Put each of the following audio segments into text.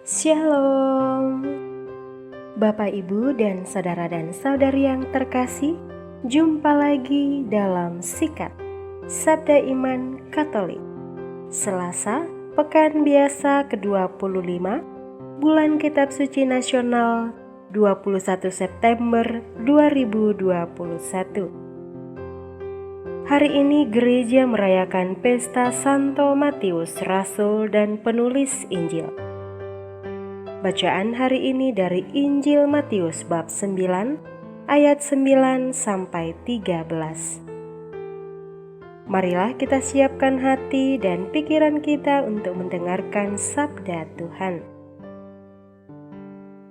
Shalom, Bapak, Ibu, dan saudari yang terkasih. Jumpa lagi dalam Sikat Sabda Iman Katolik Selasa, Pekan Biasa ke-25, Bulan Kitab Suci Nasional 21 September 2021. Hari ini gereja merayakan pesta Santo Matius, Rasul dan penulis Injil. Bacaan hari ini dari Injil Matius bab 9 ayat 9 sampai 13. Marilah kita siapkan hati dan pikiran kita untuk mendengarkan sabda Tuhan.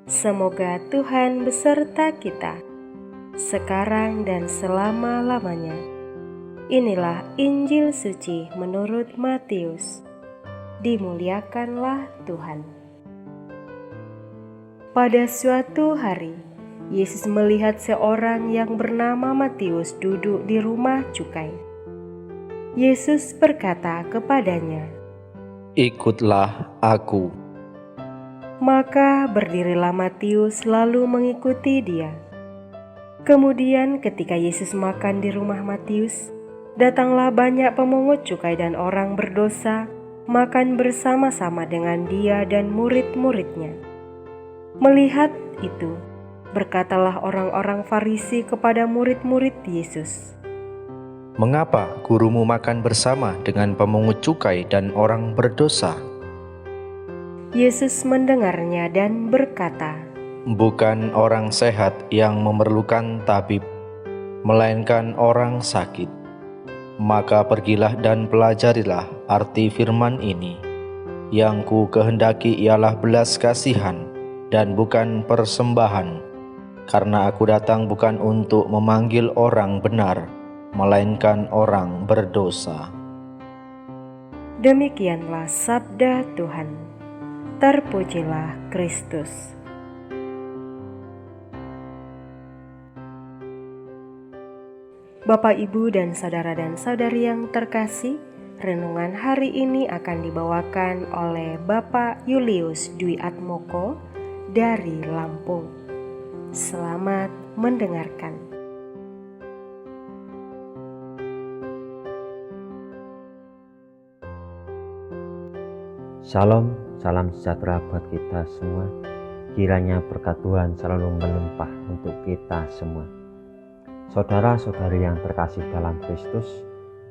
Semoga Tuhan beserta kita sekarang dan selama-lamanya. Inilah Injil suci menurut Matius. Dimuliakanlah Tuhan. Pada suatu hari, Yesus melihat seorang yang bernama Matius duduk di rumah cukai. Yesus berkata kepadanya, "Ikutlah aku." Maka berdirilah Matius lalu mengikuti dia. Kemudian ketika Yesus makan di rumah Matius, datanglah banyak pemungut cukai dan orang berdosa makan bersama-sama dengan dia dan murid-muridnya. Melihat itu, berkatalah orang-orang Farisi kepada murid-murid Yesus, "Mengapa gurumu makan bersama dengan pemungut cukai dan orang berdosa?" Yesus mendengarnya dan berkata, "Bukan orang sehat yang memerlukan tabib, melainkan orang sakit. Maka pergilah dan pelajarilah arti firman ini. Yang ku kehendaki ialah belas kasihan dan bukan persembahan, karena aku datang bukan untuk memanggil orang benar, melainkan orang berdosa." Demikianlah sabda Tuhan. Terpujilah Kristus. Bapak, Ibu, dan saudari yang terkasih, renungan hari ini akan dibawakan oleh Bapak Julius Dwi Atmoko dari Lampung. Selamat mendengarkan. Shalom, salam sejahtera buat kita semua. Kiranya berkat Tuhan selalu melimpah untuk kita semua. Saudara-saudari yang terkasih dalam Kristus,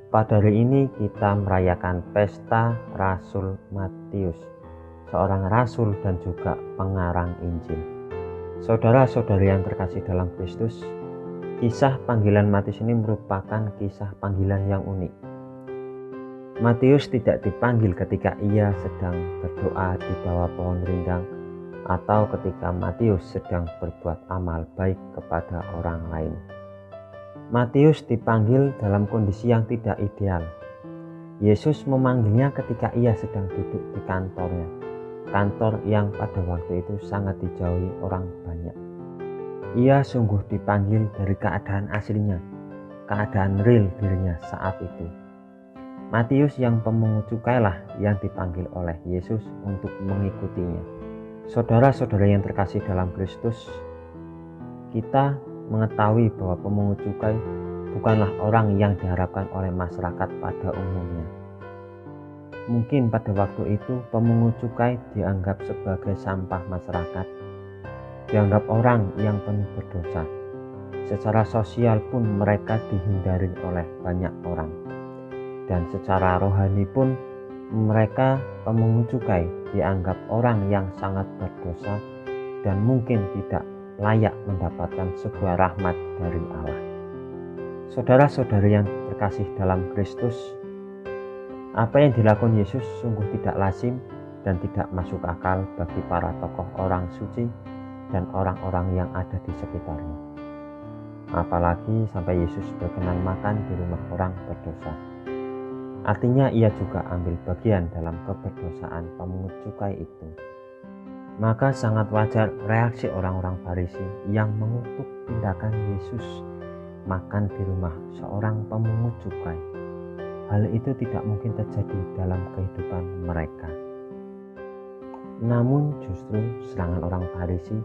pada hari ini kita merayakan pesta Rasul Matius, seorang rasul dan juga pengarang Injil. Saudara-saudari yang terkasih dalam Kristus, kisah panggilan Matius ini merupakan kisah panggilan yang unik. Matius tidak dipanggil ketika ia sedang berdoa di bawah pohon rindang atau ketika Matius sedang berbuat amal baik kepada orang lain. Matius dipanggil dalam kondisi yang tidak ideal. Yesus memanggilnya ketika ia sedang duduk di kantornya, kantor yang pada waktu itu sangat dijauhi orang banyak. Ia sungguh dipanggil dari keadaan aslinya, keadaan real dirinya saat itu. Matius yang pemungut cukai lah yang dipanggil oleh Yesus untuk mengikutinya. Saudara-saudara yang terkasih dalam Kristus, kita mengetahui bahwa pemungut cukai bukanlah orang yang diharapkan oleh masyarakat pada umumnya. Mungkin pada waktu itu pemungut cukai dianggap sebagai sampah masyarakat, dianggap orang yang penuh berdosa. Secara sosial pun mereka dihindari oleh banyak orang. Dan secara rohani pun mereka pemungut cukai dianggap orang yang sangat berdosa dan mungkin tidak layak mendapatkan sebuah rahmat dari Allah. Saudara-saudari yang terkasih dalam Kristus, apa yang dilakukan Yesus sungguh tidak lazim dan tidak masuk akal bagi para tokoh orang suci dan orang-orang yang ada di sekitarnya. Apalagi sampai Yesus berkenan makan di rumah orang berdosa. Artinya ia juga ambil bagian dalam keberdosaan pemungut cukai itu. Maka sangat wajar reaksi orang-orang Farisi yang mengutuk tindakan Yesus makan di rumah seorang pemungut cukai. Hal itu tidak mungkin terjadi dalam kehidupan mereka. Namun justru serangan orang Farisi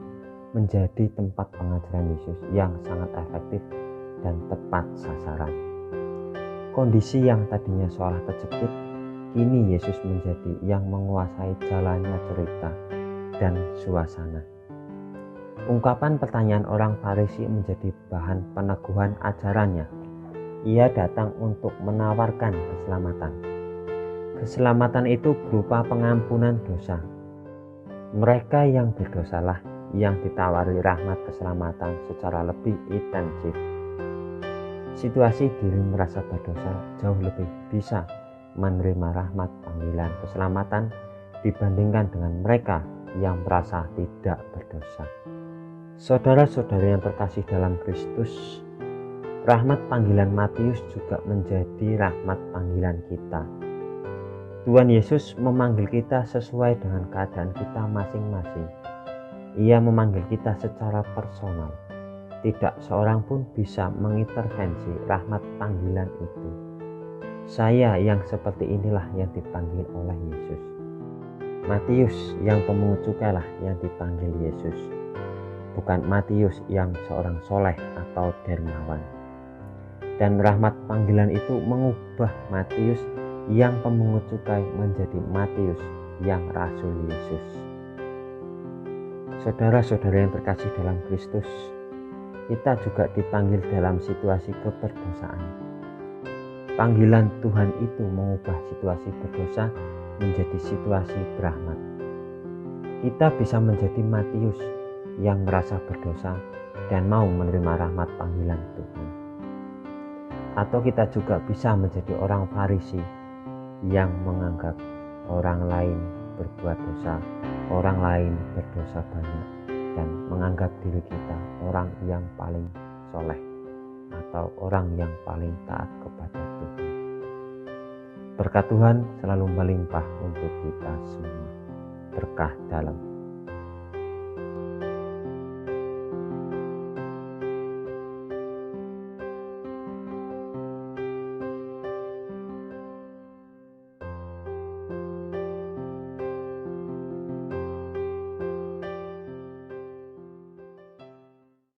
menjadi tempat pengajaran Yesus yang sangat efektif dan tepat sasaran. Kondisi yang tadinya seolah terjepit, kini Yesus menjadi yang menguasai jalannya cerita dan suasana. Ungkapan pertanyaan orang Farisi menjadi bahan peneguhan ajarannya. Ia datang untuk menawarkan keselamatan. Keselamatan itu berupa pengampunan dosa. Mereka yang berdosalah yang ditawari rahmat keselamatan secara lebih intensif. Situasi diri merasa berdosa jauh lebih bisa menerima rahmat panggilan keselamatan dibandingkan dengan mereka yang merasa tidak berdosa. Saudara-saudara yang terkasih dalam Kristus, rahmat panggilan Matius juga menjadi rahmat panggilan kita. Tuhan Yesus memanggil kita sesuai dengan keadaan kita masing-masing. Ia memanggil kita secara personal. Tidak seorang pun bisa mengintervensi rahmat panggilan itu. Saya yang seperti inilah yang dipanggil oleh Yesus. Matius yang pemungut cukai lah yang dipanggil Yesus. Bukan Matius yang seorang soleh atau dermawan. Dan rahmat panggilan itu mengubah Matius yang pemungut cukai menjadi Matius yang Rasul Yesus. Saudara-saudara yang terkasih dalam Kristus, kita juga dipanggil dalam situasi keberdosaan. Panggilan Tuhan itu mengubah situasi berdosa menjadi situasi berahmat. Kita bisa menjadi Matius yang merasa berdosa dan mau menerima rahmat panggilan Tuhan. Atau kita juga bisa menjadi orang Farisi yang menganggap orang lain berbuat dosa, orang lain berdosa banyak, dan menganggap diri kita orang yang paling soleh atau orang yang paling taat kepada Tuhan. Berkat Tuhan selalu melimpah untuk kita semua. Berkah dalam